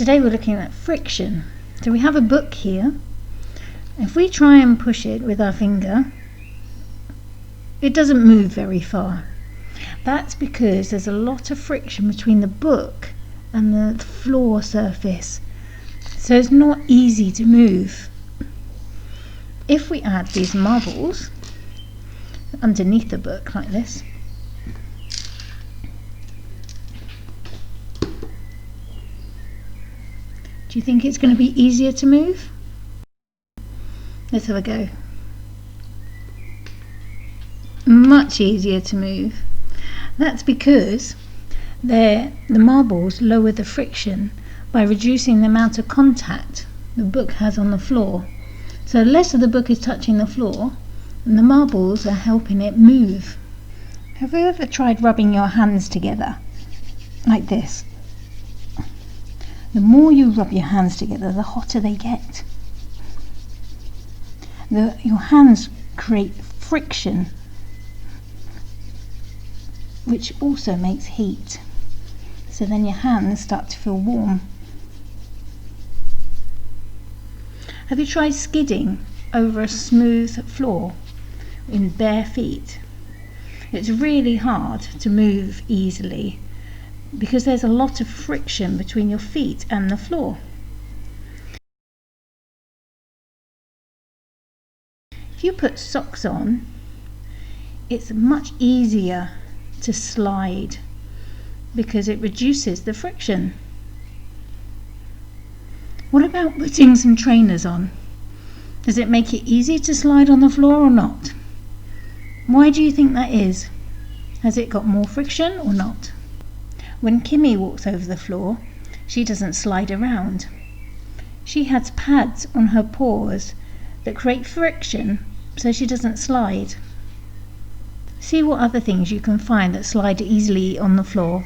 today we're looking at friction. So we have a book here. If we try and push it with our finger, it doesn't move very far. That's because there's a lot of friction between the book and the floor surface. So it's not easy to move. If we add these marbles underneath the book like this, do you think it's going to be easier to move? Let's have a go. Much easier to move. That's because the marbles lower the friction by reducing the amount of contact the book has on the floor. So less of the book is touching the floor and the marbles are helping it move. Have you ever tried rubbing your hands together like this? The more you rub your hands together, the hotter they get. Your hands create friction, which also makes heat. So then your hands start to feel warm. Have you tried skidding over a smooth floor in bare feet? It's really hard to move easily because there's a lot of friction between your feet and the floor. If you put socks on, it's much easier to slide because it reduces the friction. What about putting some trainers on? Does it make it easy to slide on the floor or not? Why do you think that is? Has it got more friction or not? When Kimmy walks over the floor, she doesn't slide around. She has pads on her paws that create friction so she doesn't slide. See what other things you can find that slide easily on the floor.